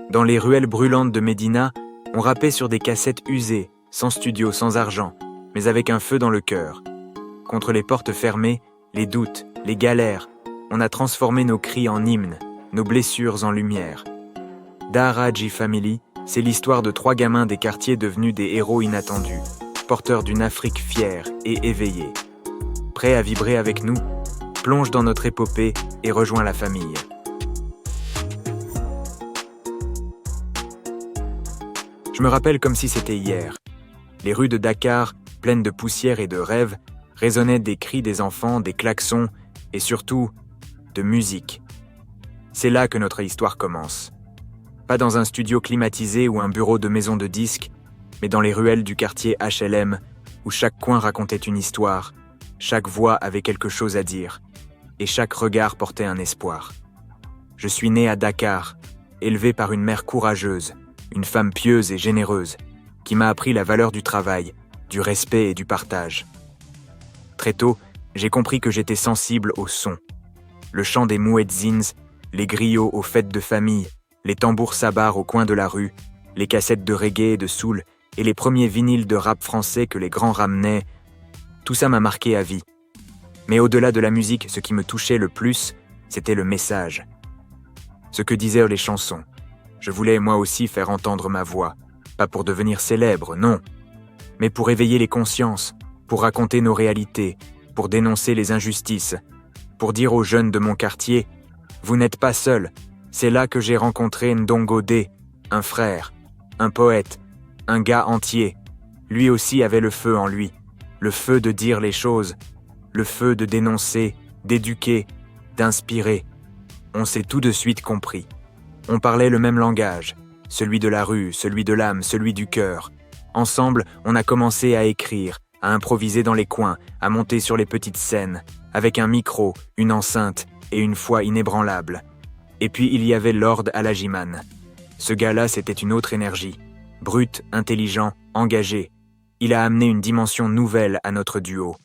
Dans les ruelles brûlantes de Médina, on rappait sur des cassettes usées, sans studio, sans argent, mais avec un feu dans le cœur. Contre les portes fermées, les doutes, les galères, on a transformé nos cris en hymnes, nos blessures en lumière. Daharaji Family, c'est l'histoire de 3 gamins des quartiers devenus des héros inattendus, porteurs d'une Afrique fière et éveillée. Prêt à vibrer avec nous? Plonge dans notre épopée et rejoins la famille. Je me rappelle comme si c'était hier. Les rues de Dakar, pleines de poussière et de rêves, résonnaient des cris des enfants, des klaxons et surtout de musique. C'est là que notre histoire commence. Pas dans un studio climatisé ou un bureau de maison de disques, mais dans les ruelles du quartier HLM, où chaque coin racontait une histoire, chaque voix avait quelque chose à dire, et chaque regard portait un espoir. Je suis né à Dakar, élevé par une mère courageuse, une femme pieuse et généreuse, qui m'a appris la valeur du travail, du respect et du partage. Très tôt, j'ai compris que j'étais sensible au son. Le chant des muezzins, les griots aux fêtes de famille, les tambours sabars au coin de la rue, les cassettes de reggae et de soul et les premiers vinyles de rap français que les grands ramenaient, tout ça m'a marqué à vie. Mais au-delà de la musique, ce qui me touchait le plus, c'était le message. Ce que disaient les chansons. Je voulais moi aussi faire entendre ma voix, pas pour devenir célèbre, non, mais pour éveiller les consciences, pour raconter nos réalités, pour dénoncer les injustices, pour dire aux jeunes de mon quartier « Vous n'êtes pas seuls, c'est là que j'ai rencontré Ndongo D, un frère, un poète, un gars entier. Lui aussi avait le feu en lui, le feu de dire les choses, le feu de dénoncer, d'éduquer, d'inspirer. On s'est tout de suite compris. On parlait le même langage, celui de la rue, celui de l'âme, celui du cœur. Ensemble, on a commencé à écrire, à improviser dans les coins, à monter sur les petites scènes, avec un micro, une enceinte et une foi inébranlable. Et puis il y avait Lord Alajiman. Ce gars-là, c'était une autre énergie. Brut, intelligent, engagé. Il a amené une dimension nouvelle à notre duo.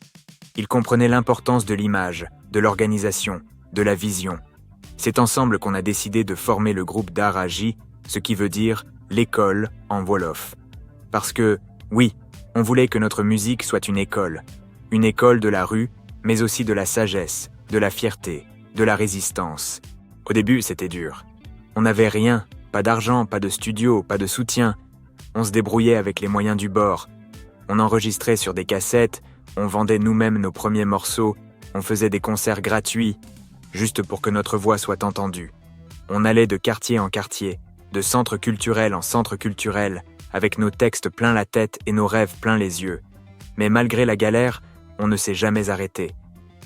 Il comprenait l'importance de l'image, de l'organisation, de la vision. C'est ensemble qu'on a décidé de former le groupe Daharaji, ce qui veut dire « l'école » en wolof. Parce que, oui, on voulait que notre musique soit une école de la rue, mais aussi de la sagesse, de la fierté, de la résistance. Au début, c'était dur. On n'avait rien, pas d'argent, pas de studio, pas de soutien. On se débrouillait avec les moyens du bord. On enregistrait sur des cassettes, on vendait nous-mêmes nos premiers morceaux, on faisait des concerts gratuits, juste pour que notre voix soit entendue. On allait de quartier en quartier, de centre culturel en centre culturel, avec nos textes plein la tête et nos rêves plein les yeux. Mais malgré la galère, on ne s'est jamais arrêté.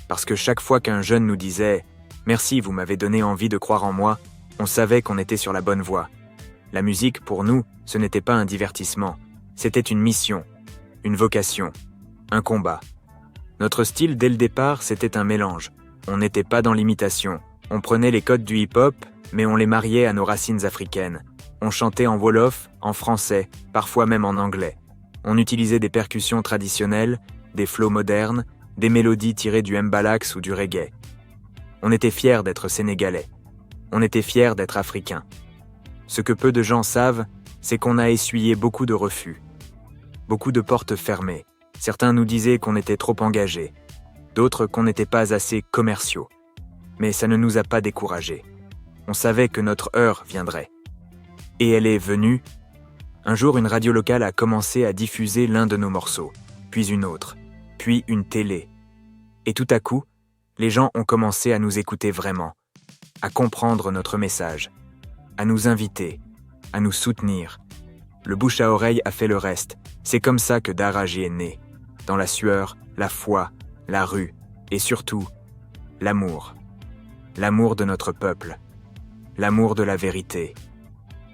Parce que chaque fois qu'un jeune nous disait « Merci, vous m'avez donné envie de croire en moi », on savait qu'on était sur la bonne voie. La musique, pour nous, ce n'était pas un divertissement. C'était une mission, une vocation, un combat. Notre style, dès le départ, c'était un mélange. On n'était pas dans l'imitation. On prenait les codes du hip-hop, mais on les mariait à nos racines africaines. On chantait en wolof, en français, parfois même en anglais. On utilisait des percussions traditionnelles, des flows modernes, des mélodies tirées du mbalax ou du reggae. On était fiers d'être sénégalais. On était fiers d'être africains. Ce que peu de gens savent, c'est qu'on a essuyé beaucoup de refus. Beaucoup de portes fermées. Certains nous disaient qu'on était trop engagés. D'autres qu'on n'était pas assez commerciaux. Mais ça ne nous a pas découragés. On savait que notre heure viendrait. Et elle est venue. Un jour, une radio locale a commencé à diffuser l'un de nos morceaux, puis une autre, puis une télé. Et tout à coup, les gens ont commencé à nous écouter vraiment, à comprendre notre message, à nous inviter, à nous soutenir. Le bouche à oreille a fait le reste. C'est comme ça que Daharaji est né. Dans la sueur, la foi, la rue, et surtout, l'amour. L'amour de notre peuple. L'amour de la vérité.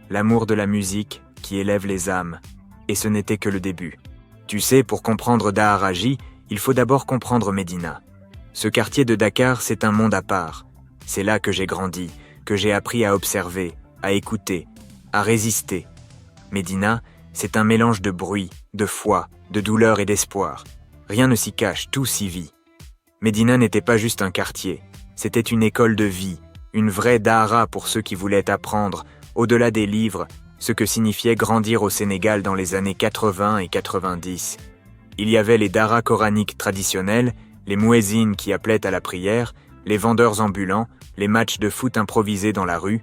L'amour de la musique qui élève les âmes. Et ce n'était que le début. Tu sais, pour comprendre Daharaji, il faut d'abord comprendre Médina. Ce quartier de Dakar, c'est un monde à part. C'est là que j'ai grandi, que j'ai appris à observer, à écouter, à résister. Médina, c'est un mélange de bruit, de foi, de douleur et d'espoir. Rien ne s'y cache, tout s'y vit. Médina n'était pas juste un quartier, c'était une école de vie, une vraie Dahara pour ceux qui voulaient apprendre, au-delà des livres, ce que signifiait grandir au Sénégal dans les années 80 et 90. Il y avait les daras coraniques traditionnels, les muezzins qui appelaient à la prière, les vendeurs ambulants, les matchs de foot improvisés dans la rue,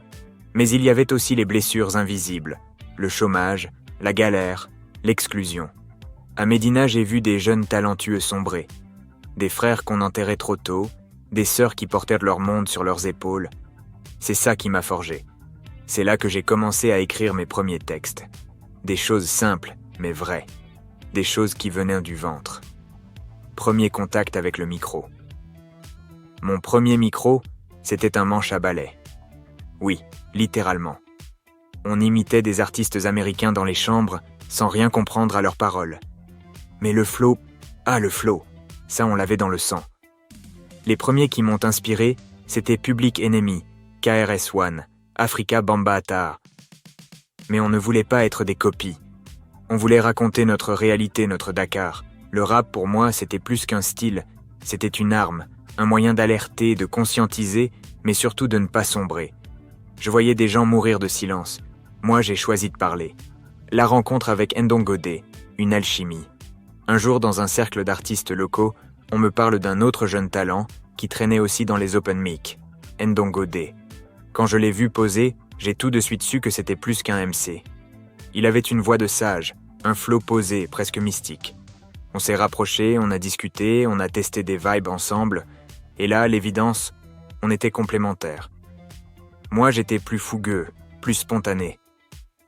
mais il y avait aussi les blessures invisibles, le chômage, la galère, l'exclusion. À Médina, j'ai vu des jeunes talentueux sombrer, des frères qu'on enterrait trop tôt, des sœurs qui portèrent leur monde sur leurs épaules. C'est ça qui m'a forgé. C'est là que j'ai commencé à écrire mes premiers textes. Des choses simples, mais vraies. Des choses qui venaient du ventre. Premier contact avec le micro. Mon premier micro, c'était un manche à balai. Oui, littéralement. On imitait des artistes américains dans les chambres sans rien comprendre à leurs paroles. Mais le flow, le flow, ça on l'avait dans le sang. Les premiers qui m'ont inspiré, c'était Public Enemy, KRS-One, Afrika Bambaataa. Mais on ne voulait pas être des copies. On voulait raconter notre réalité, notre Dakar. Le rap, pour moi, c'était plus qu'un style. C'était une arme, un moyen d'alerter, de conscientiser, mais surtout de ne pas sombrer. Je voyais des gens mourir de silence. Moi, j'ai choisi de parler. La rencontre avec Ndongo-D, une alchimie. Un jour, dans un cercle d'artistes locaux, on me parle d'un autre jeune talent qui traînait aussi dans les open mic, Ndongo-D. Quand je l'ai vu poser, j'ai tout de suite su que c'était plus qu'un MC. Il avait une voix de sage, un flow posé, presque mystique. On s'est rapprochés, on a discuté, on a testé des vibes ensemble, et là, à l'évidence, on était complémentaires. Moi, j'étais plus fougueux, plus spontané.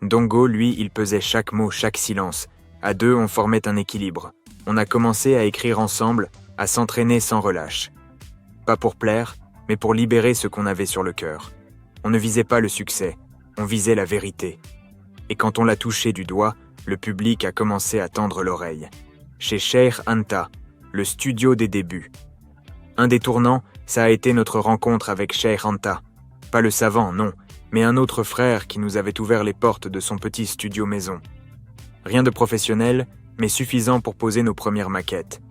Ndongo, lui, il pesait chaque mot, chaque silence. À deux, on formait un équilibre. On a commencé à écrire ensemble, à s'entraîner sans relâche. Pas pour plaire, mais pour libérer ce qu'on avait sur le cœur. On ne visait pas le succès, on visait la vérité. Et quand on l'a touché du doigt, le public a commencé à tendre l'oreille. Chez Cheikh Anta, le studio des débuts. Un des tournants, ça a été notre rencontre avec Cheikh Anta. Pas le savant, non, mais un autre frère qui nous avait ouvert les portes de son petit studio maison. Rien de professionnel, mais suffisant pour poser nos premières maquettes.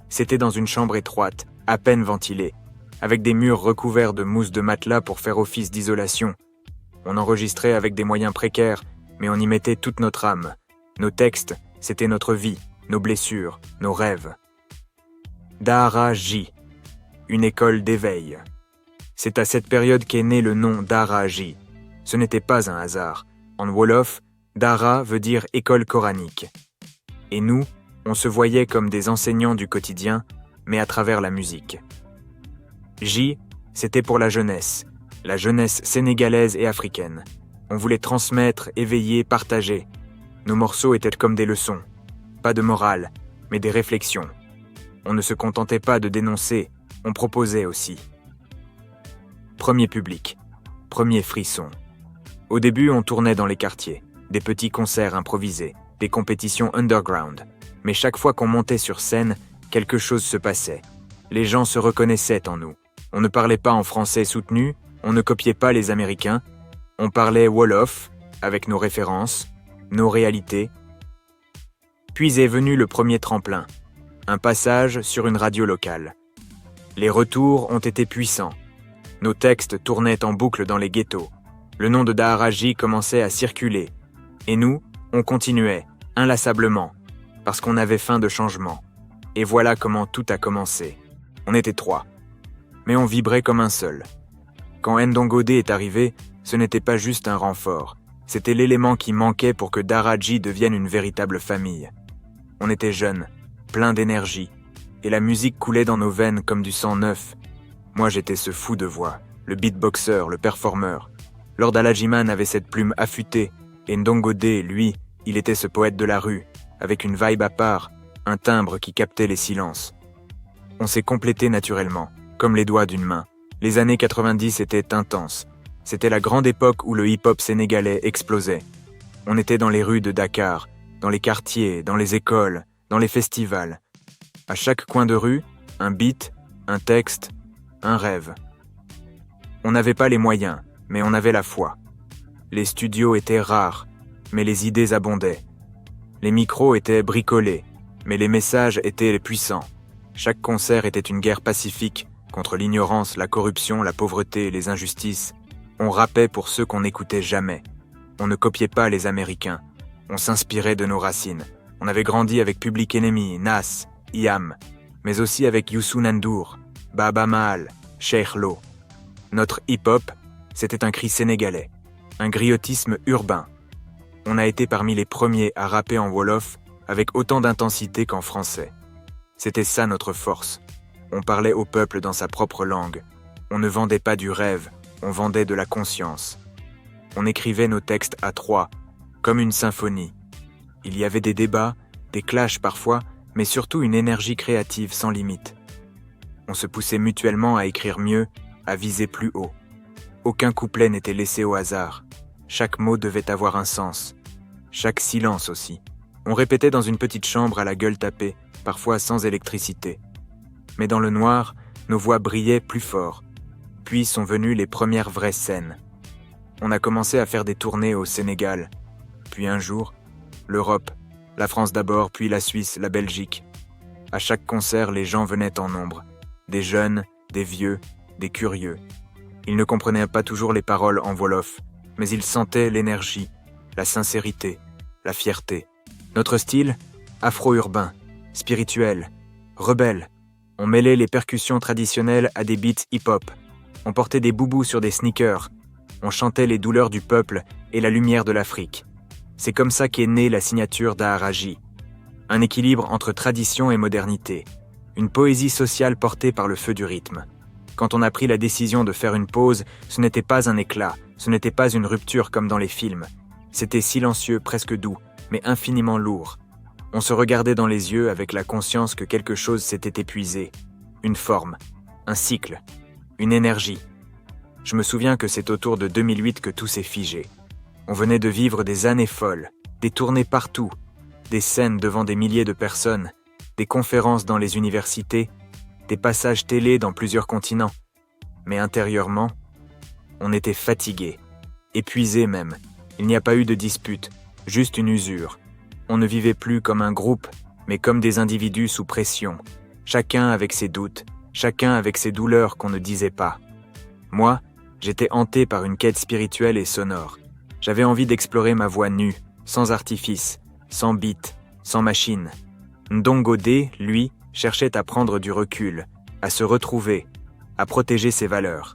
C'était dans une chambre étroite, à peine ventilée, avec des murs recouverts de mousse de matelas pour faire office d'isolation. On enregistrait avec des moyens précaires, mais on y mettait toute notre âme. Nos textes, c'était notre vie, nos blessures, nos rêves. Dahara J, une école d'éveil. C'est à cette période qu'est né le nom Dahara J. Ce n'était pas un hasard. En Wolof, Dahara veut dire école coranique. Et nous, on se voyait comme des enseignants du quotidien, mais à travers la musique. J, c'était pour la jeunesse sénégalaise et africaine. On voulait transmettre, éveiller, partager. Nos morceaux étaient comme des leçons. Pas de morale, mais des réflexions. On ne se contentait pas de dénoncer, on proposait aussi. Premier public, premier frisson. Au début, on tournait dans les quartiers, des petits concerts improvisés, des compétitions underground. Mais chaque fois qu'on montait sur scène, quelque chose se passait. Les gens se reconnaissaient en nous. On ne parlait pas en français soutenu, on ne copiait pas les Américains, on parlait Wolof, avec nos références, nos réalités. Puis est venu le premier tremplin, un passage sur une radio locale. Les retours ont été puissants. Nos textes tournaient en boucle dans les ghettos. Le nom de Dahara J commençait à circuler. Et nous, on continuait, inlassablement, parce qu'on avait faim de changement. Et voilà comment tout a commencé. On était 3. Mais on vibrait comme un seul. Quand Ndongo-D est arrivé, ce n'était pas juste un renfort. C'était l'élément qui manquait pour que Dahara J devienne une véritable famille. On était jeunes, pleins d'énergie, et la musique coulait dans nos veines comme du sang neuf. Moi j'étais ce fou de voix, le beatboxer, le performeur. Lord Alajiman avait cette plume affûtée, et Ndongo-D, lui, il était ce poète de la rue, avec une vibe à part, un timbre qui captait les silences. On s'est complété naturellement, comme les doigts d'une main. Les années 90 étaient intenses. C'était la grande époque où le hip-hop sénégalais explosait. On était dans les rues de Dakar, dans les quartiers, dans les écoles, dans les festivals. À chaque coin de rue, un beat, un texte, un rêve. On n'avait pas les moyens, mais on avait la foi. Les studios étaient rares, mais les idées abondaient. Les micros étaient bricolés, mais les messages étaient puissants. Chaque concert était une guerre pacifique contre l'ignorance, la corruption, la pauvreté et les injustices. On rappait pour ceux qu'on n'écoutait jamais. On ne copiait pas les Américains. On s'inspirait de nos racines. On avait grandi avec Public Enemy, Nas, IAM, mais aussi avec Youssou N'Dour, Baaba Maal, Cheikh Lo. Notre hip-hop, c'était un cri sénégalais, un griotisme urbain. On a été parmi les premiers à rapper en wolof avec autant d'intensité qu'en français. C'était ça notre force. On parlait au peuple dans sa propre langue. On ne vendait pas du rêve, on vendait de la conscience. On écrivait nos textes à trois, comme une symphonie. Il y avait des débats, des clashs parfois, mais surtout une énergie créative sans limite. On se poussait mutuellement à écrire mieux, à viser plus haut. Aucun couplet n'était laissé au hasard. Chaque mot devait avoir un sens. Chaque silence aussi. On répétait dans une petite chambre à la gueule tapée, parfois sans électricité. Mais dans le noir, nos voix brillaient plus fort. Puis sont venues les premières vraies scènes. On a commencé à faire des tournées au Sénégal. Puis un jour, l'Europe, la France d'abord, puis la Suisse, la Belgique. À chaque concert, les gens venaient en nombre. Des jeunes, des vieux, des curieux. Ils ne comprenaient pas toujours les paroles en wolof, mais ils sentaient l'énergie, la sincérité, la fierté. Notre style, afro-urbain, spirituel, rebelle. On mêlait les percussions traditionnelles à des beats hip-hop. On portait des boubous sur des sneakers. On chantait les douleurs du peuple et la lumière de l'Afrique. C'est comme ça qu'est née la signature d'Aharaji. Un équilibre entre tradition et modernité. Une poésie sociale portée par le feu du rythme. Quand on a pris la décision de faire une pause, ce n'était pas un éclat, ce n'était pas une rupture comme dans les films. C'était silencieux, presque doux, mais infiniment lourd. On se regardait dans les yeux avec la conscience que quelque chose s'était épuisé. Une forme, un cycle, une énergie. Je me souviens que c'est autour de 2008 que tout s'est figé. On venait de vivre des années folles, des tournées partout, des scènes devant des milliers de personnes, des conférences dans les universités, des passages télé dans plusieurs continents. Mais intérieurement, on était fatigués, épuisés même. Il n'y a pas eu de dispute, juste une usure. On ne vivait plus comme un groupe, mais comme des individus sous pression, chacun avec ses doutes, chacun avec ses douleurs qu'on ne disait pas. Moi, j'étais hanté par une quête spirituelle et sonore. J'avais envie d'explorer ma voix nue, sans artifice, sans beat, sans machine. Ndongo D, lui, cherchait à prendre du recul, à se retrouver, à protéger ses valeurs.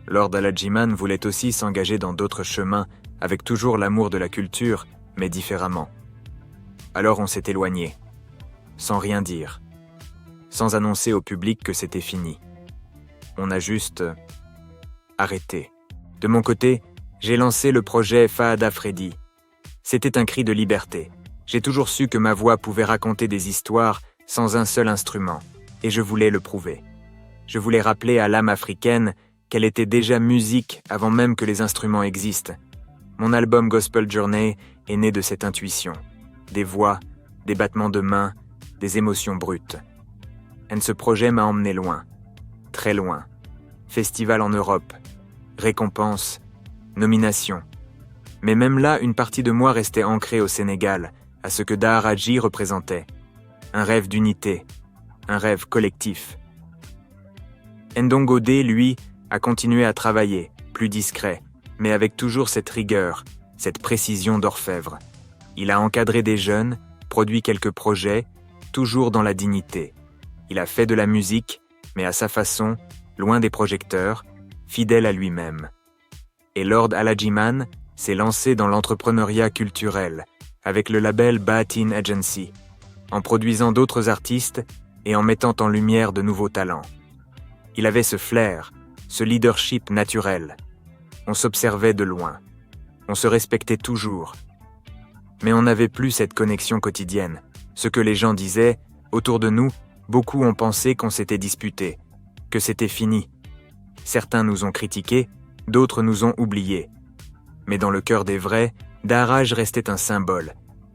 Lord Alajiman voulait aussi s'engager dans d'autres chemins, avec toujours l'amour de la culture, mais différemment. Alors on s'est éloigné, sans rien dire, sans annoncer au public que c'était fini. On a juste arrêté. De mon côté, j'ai lancé le projet Fahada Freddy. C'était un cri de liberté. J'ai toujours su que ma voix pouvait raconter des histoires sans un seul instrument, et je voulais le prouver. Je voulais rappeler à l'âme africaine qu'elle était déjà musique avant même que les instruments existent. Mon album Gospel Journey est né de cette intuition. Des voix, des battements de mains, des émotions brutes. Ce projet m'a emmené loin, très loin. Festival en Europe, récompenses, nominations. Mais même là, une partie de moi restait ancrée au Sénégal, à ce que Daharaji représentait. Un rêve d'unité, un rêve collectif. Ndongo D, lui, a continué à travailler, plus discret, mais avec toujours cette rigueur, cette précision d'orfèvre. Il a encadré des jeunes, produit quelques projets, toujours dans la dignité. Il a fait de la musique, mais à sa façon, loin des projecteurs, fidèle à lui-même. Et Lord Alajiman s'est lancé dans l'entrepreneuriat culturel, avec le label Baatin Agency, en produisant d'autres artistes et en mettant en lumière de nouveaux talents. Il avait ce flair, ce leadership naturel. On s'observait de loin. On se respectait toujours. Mais on n'avait plus cette connexion quotidienne. Ce que les gens disaient, autour de nous, beaucoup ont pensé qu'on s'était disputé, que c'était fini. Certains nous ont critiqués, d'autres nous ont oubliés. Mais dans le cœur des vrais, Daharaj restait un symbole.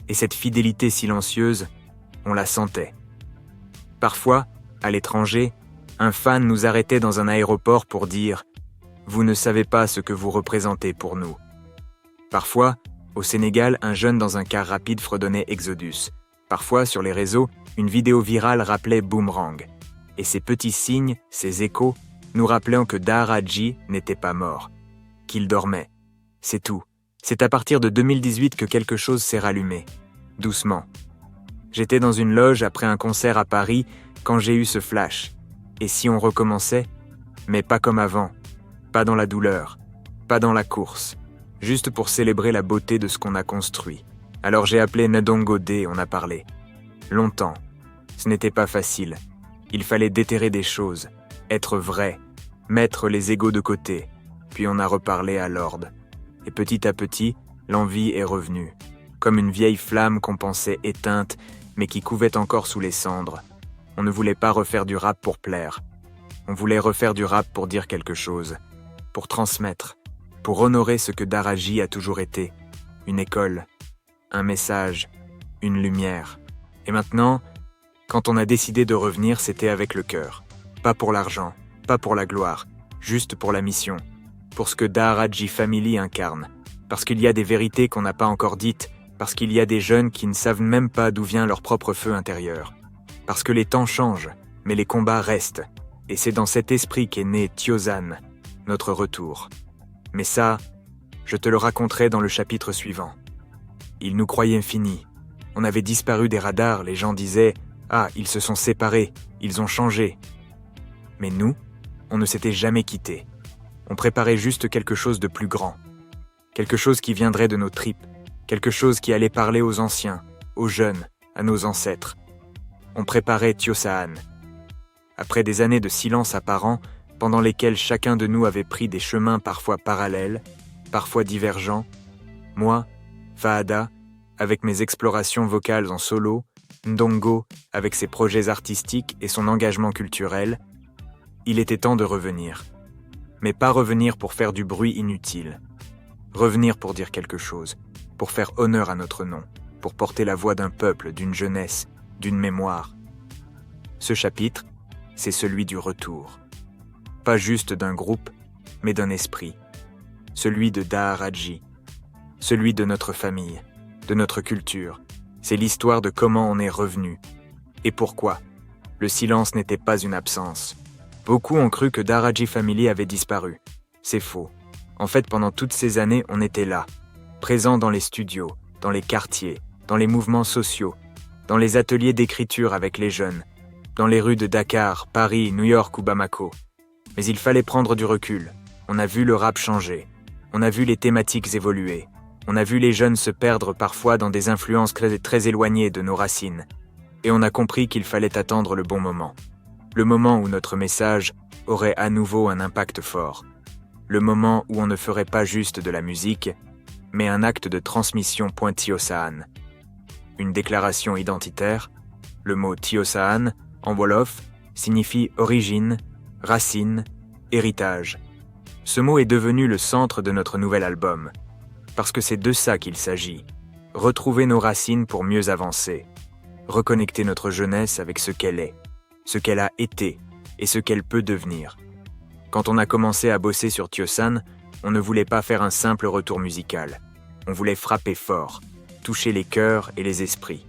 Et cette fidélité silencieuse, on la sentait. Parfois, à l'étranger, un fan nous arrêtait dans un aéroport pour dire « Vous ne savez pas ce que vous représentez pour nous ». Parfois, au Sénégal, un jeune dans un car rapide fredonnait Exodus. Parfois, sur les réseaux, une vidéo virale rappelait Boomerang. Et ces petits signes, ces échos, nous rappelant que Daharaji n'était pas mort. qu'il dormait. C'est tout. C'est à partir de 2018 que quelque chose s'est rallumé. Doucement. J'étais dans une loge après un concert à Paris quand j'ai eu ce flash. Et si on recommençait? Mais pas comme avant. Pas dans la douleur. Pas dans la course. Juste pour célébrer la beauté de ce qu'on a construit. Alors j'ai appelé Ndongo D, on a parlé. Longtemps. Ce n'était pas facile. Il fallait déterrer des choses, être vrai, mettre les égos de côté. Puis on a reparlé à Lord. Et petit à petit, l'envie est revenue. Comme une vieille flamme qu'on pensait éteinte, mais qui couvait encore sous les cendres. On ne voulait pas refaire du rap pour plaire. On voulait refaire du rap pour dire quelque chose, pour transmettre, pour honorer ce que Daraji a toujours été. Une école, un message, une lumière. Et maintenant, quand on a décidé de revenir, c'était avec le cœur. Pas pour l'argent, pas pour la gloire, juste pour la mission. Pour ce que Daraji Family incarne. Parce qu'il y a des vérités qu'on n'a pas encore dites, parce qu'il y a des jeunes qui ne savent même pas d'où vient leur propre feu intérieur. Parce que les temps changent, mais les combats restent. Et c'est dans cet esprit qu'est né Tiosan, notre retour. Mais ça, je te le raconterai dans le chapitre suivant. Ils nous croyaient finis. On avait disparu des radars, les gens disaient « Ah, ils se sont séparés, ils ont changé. » Mais nous, on ne s'était jamais quittés. On préparait juste quelque chose de plus grand. Quelque chose qui viendrait de nos tripes. Quelque chose qui allait parler aux anciens, aux jeunes, à nos ancêtres. On préparait Tiosan. Après des années de silence apparent, pendant lesquelles chacun de nous avait pris des chemins parfois parallèles, parfois divergents, moi, Fahada, avec mes explorations vocales en solo, Ndongo, avec ses projets artistiques et son engagement culturel, il était temps de revenir. Mais pas revenir pour faire du bruit inutile. Revenir pour dire quelque chose, pour faire honneur à notre nom, pour porter la voix d'un peuple, d'une jeunesse, d'une mémoire. Ce chapitre, c'est celui du retour. Pas juste d'un groupe, mais d'un esprit. Celui de Daraji. Celui de notre famille, de notre culture. C'est l'histoire de comment on est revenu. Et pourquoi. Le silence n'était pas une absence. Beaucoup ont cru que Daraji Family avait disparu. C'est faux. En fait, pendant toutes ces années, on était là. Présents dans les studios, dans les quartiers, dans les mouvements sociaux, dans les ateliers d'écriture avec les jeunes, dans les rues de Dakar, Paris, New York ou Bamako. Mais il fallait prendre du recul. On a vu le rap changer. On a vu les thématiques évoluer. On a vu les jeunes se perdre parfois dans des influences très éloignées de nos racines. Et on a compris qu'il fallait attendre le bon moment. Le moment où notre message aurait à nouveau un impact fort. Le moment où on ne ferait pas juste de la musique, mais un acte de transmission point Tiosan. Une déclaration identitaire, le mot Tiosan, en wolof, signifie origine, racine, héritage. Ce mot est devenu le centre de notre nouvel album, parce que c'est de ça qu'il s'agit. Retrouver nos racines pour mieux avancer. Reconnecter notre jeunesse avec ce qu'elle est, ce qu'elle a été et ce qu'elle peut devenir. Quand on a commencé à bosser sur Tiosan, on ne voulait pas faire un simple retour musical. On voulait frapper fort, toucher les cœurs et les esprits.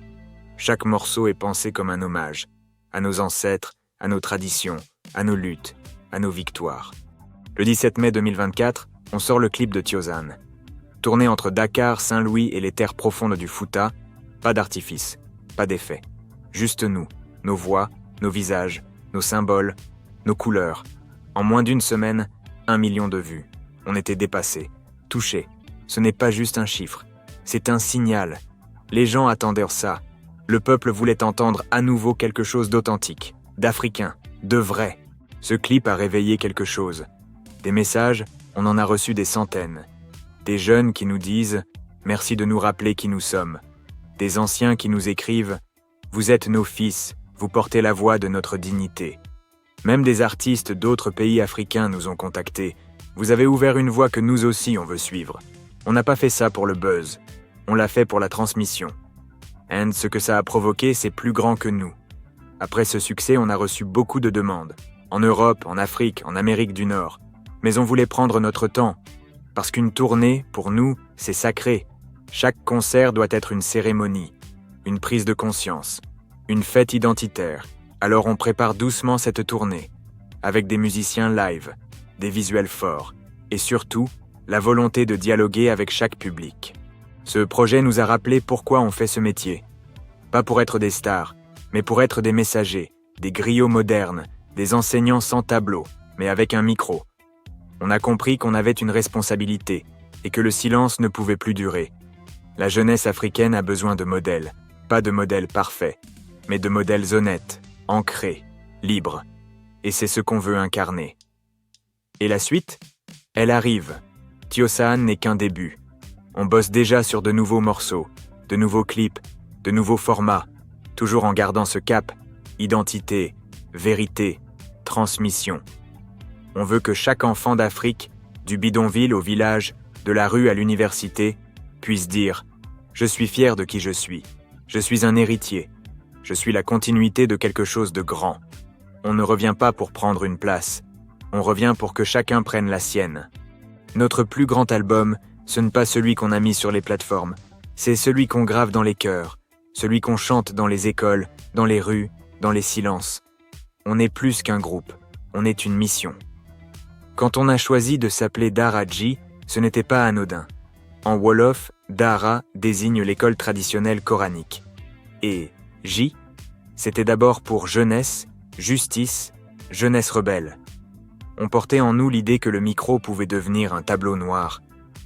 Chaque morceau est pensé comme un hommage, à nos ancêtres, à nos traditions, à nos luttes, à nos victoires. Le 17 mai 2024, on sort le clip de Tiosan. Tourné entre Dakar, Saint-Louis et les terres profondes du Fouta, pas d'artifice, pas d'effet. Juste nous, nos voix, nos visages, nos symboles, nos couleurs. En moins d'une semaine, 1 million de vues. On était dépassés, touchés. Ce n'est pas juste un chiffre, c'est un signal. Les gens attendaient ça. Le peuple voulait entendre à nouveau quelque chose d'authentique, d'africain, de vrai. Ce clip a réveillé quelque chose. Des messages, on en a reçu des centaines. Des jeunes qui nous disent « Merci de nous rappeler qui nous sommes ». Des anciens qui nous écrivent « Vous êtes nos fils, vous portez la voix de notre dignité ». Même des artistes d'autres pays africains nous ont contactés. Vous avez ouvert une voie que nous aussi on veut suivre. On n'a pas fait ça pour le buzz. On l'a fait pour la transmission. Et ce que ça a provoqué, c'est plus grand que nous. Après ce succès, on a reçu beaucoup de demandes. En Europe, en Afrique, en Amérique du Nord. Mais on voulait prendre notre temps. Parce qu'une tournée, pour nous, c'est sacré. Chaque concert doit être une cérémonie, une prise de conscience, une fête identitaire. Alors on prépare doucement cette tournée, avec des musiciens live, des visuels forts, et surtout, la volonté de dialoguer avec chaque public. Ce projet nous a rappelé pourquoi on fait ce métier. Pas pour être des stars, mais pour être des messagers, des griots modernes, des enseignants sans tableau, mais avec un micro. On a compris qu'on avait une responsabilité et que le silence ne pouvait plus durer. La jeunesse africaine a besoin de modèles, pas de modèles parfaits, mais de modèles honnêtes, ancrés, libres. Et c'est ce qu'on veut incarner. Et la suite ? Elle arrive. Tiosan n'est qu'un début. On bosse déjà sur de nouveaux morceaux, de nouveaux clips, de nouveaux formats, toujours en gardant ce cap, identité, vérité, transmission. On veut que chaque enfant d'Afrique, du bidonville au village, de la rue à l'université, puisse dire « Je suis fier de qui je suis un héritier, je suis la continuité de quelque chose de grand. » On ne revient pas pour prendre une place, on revient pour que chacun prenne la sienne. Notre plus grand album, ce n'est pas celui qu'on a mis sur les plateformes, c'est celui qu'on grave dans les cœurs, celui qu'on chante dans les écoles, dans les rues, dans les silences. On est plus qu'un groupe, on est une mission. Quand on a choisi de s'appeler Dara-J, ce n'était pas anodin. En Wolof, Dara désigne l'école traditionnelle coranique. Et J, c'était d'abord pour jeunesse, justice, jeunesse rebelle. On portait en nous l'idée que le micro pouvait devenir un tableau noir,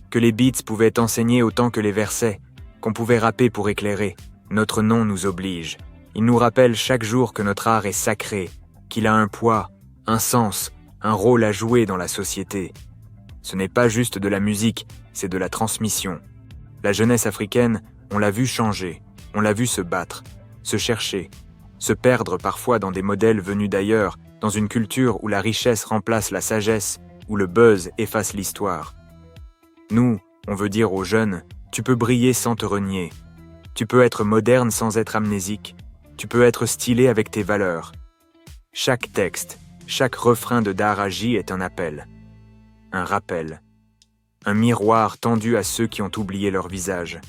que les beats pouvaient enseigner autant que les versets, qu'on pouvait rapper pour éclairer. Notre nom nous oblige. Il nous rappelle chaque jour que notre art est sacré, qu'il a un poids, un sens, un rôle à jouer dans la société. Ce n'est pas juste de la musique, c'est de la transmission. La jeunesse africaine, on l'a vu changer, on l'a vu se battre, se chercher, se perdre parfois dans des modèles venus d'ailleurs, dans une culture où la richesse remplace la sagesse, où le buzz efface l'histoire. Nous, on veut dire aux jeunes, tu peux briller sans te renier, tu peux être moderne sans être amnésique, tu peux être stylé avec tes valeurs. Chaque texte, chaque refrain de Dara-J est un appel, un rappel, un miroir tendu à ceux qui ont oublié leur visage.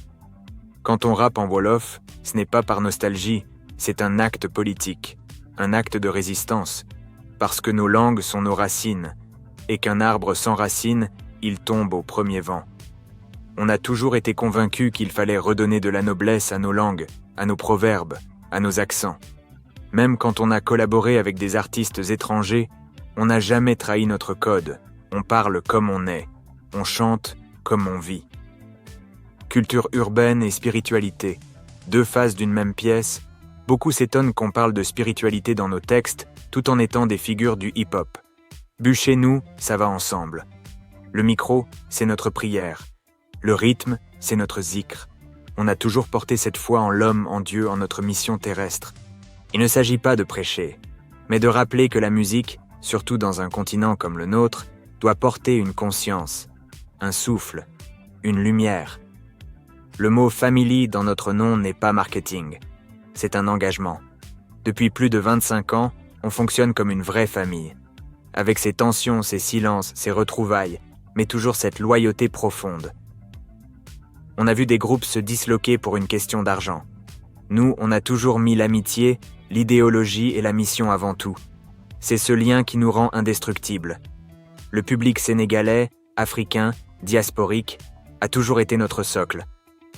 Quand on rappe en Wolof, ce n'est pas par nostalgie, c'est un acte politique, un acte de résistance, parce que nos langues sont nos racines, et qu'un arbre sans racines, il tombe au premier vent. On a toujours été convaincus qu'il fallait redonner de la noblesse à nos langues, à nos proverbes, à nos accents. Même quand on a collaboré avec des artistes étrangers, on n'a jamais trahi notre code. On parle comme on est, on chante comme on vit. Culture urbaine et spiritualité, deux faces d'une même pièce, beaucoup s'étonnent qu'on parle de spiritualité dans nos textes, tout en étant des figures du hip-hop. Bu chez nous, ça va ensemble. Le micro, c'est notre prière. Le rythme, c'est notre zikr. On a toujours porté cette foi en l'homme, en Dieu, en notre mission terrestre. Il ne s'agit pas de prêcher, mais de rappeler que la musique, surtout dans un continent comme le nôtre, doit porter une conscience, un souffle, une lumière. Le mot « family » dans notre nom n'est pas marketing, c'est un engagement. Depuis plus de 25 ans, on fonctionne comme une vraie famille, avec ses tensions, ses silences, ses retrouvailles, mais toujours cette loyauté profonde. On a vu des groupes se disloquer pour une question d'argent. Nous, on a toujours mis l'amitié, l'idéologie et la mission avant tout. C'est ce lien qui nous rend indestructibles. Le public sénégalais, africain, diasporique, a toujours été notre socle.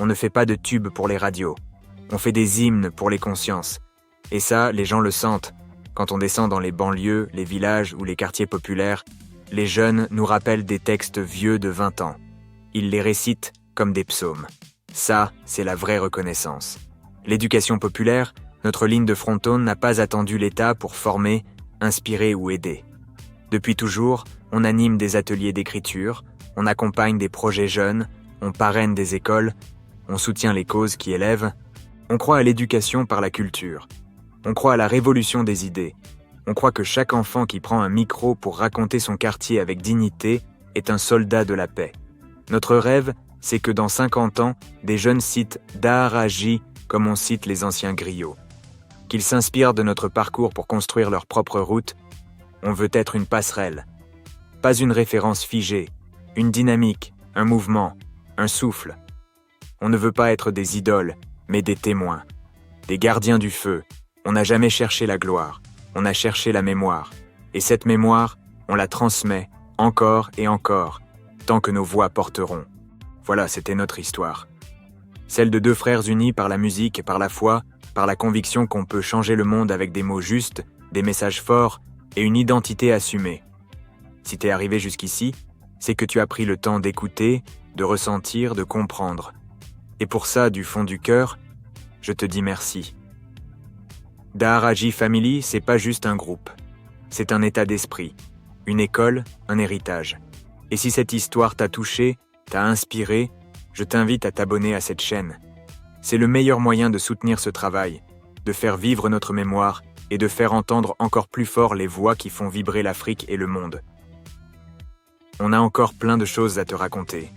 On ne fait pas de tubes pour les radios. On fait des hymnes pour les consciences. Et ça, les gens le sentent. Quand on descend dans les banlieues, les villages ou les quartiers populaires, les jeunes nous rappellent des textes vieux de 20 ans. Ils les récitent comme des psaumes. Ça, c'est la vraie reconnaissance. L'éducation populaire, notre ligne de fronton n'a pas attendu l'État pour former, inspirer ou aider. Depuis toujours, on anime des ateliers d'écriture, on accompagne des projets jeunes, on parraine des écoles, on soutient les causes qui élèvent. On croit à l'éducation par la culture. On croit à la révolution des idées. On croit que chaque enfant qui prend un micro pour raconter son quartier avec dignité est un soldat de la paix. Notre rêve, c'est que dans 50 ans, des jeunes citent Dara-J comme on cite les anciens griots. Qu'ils s'inspirent de notre parcours pour construire leur propre route. On veut être une passerelle. Pas une référence figée, une dynamique, un mouvement, un souffle. On ne veut pas être des idoles, mais des témoins, des gardiens du feu. On n'a jamais cherché la gloire, on a cherché la mémoire. Et cette mémoire, on la transmet encore et encore. tant que nos voix porteront. Voilà, c'était notre histoire. Celle de deux frères unis par la musique et par la foi, par la conviction qu'on peut changer le monde avec des mots justes, des messages forts et une identité assumée. Si t'es arrivé jusqu'ici, c'est que tu as pris le temps d'écouter, de ressentir, de comprendre. Et pour ça, du fond du cœur, je te dis merci. Daharaji Family, c'est pas juste un groupe. C'est un état d'esprit, une école, un héritage. Et si cette histoire t'a touché, t'a inspiré, je t'invite à t'abonner à cette chaîne. C'est le meilleur moyen de soutenir ce travail, de faire vivre notre mémoire et de faire entendre encore plus fort les voix qui font vibrer l'Afrique et le monde. On a encore plein de choses à te raconter.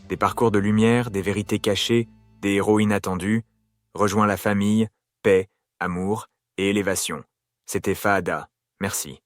Des parcours de lumière, des vérités cachées, des héros inattendus. Rejoins la famille, paix, amour et élévation. C'était Fahada. Merci.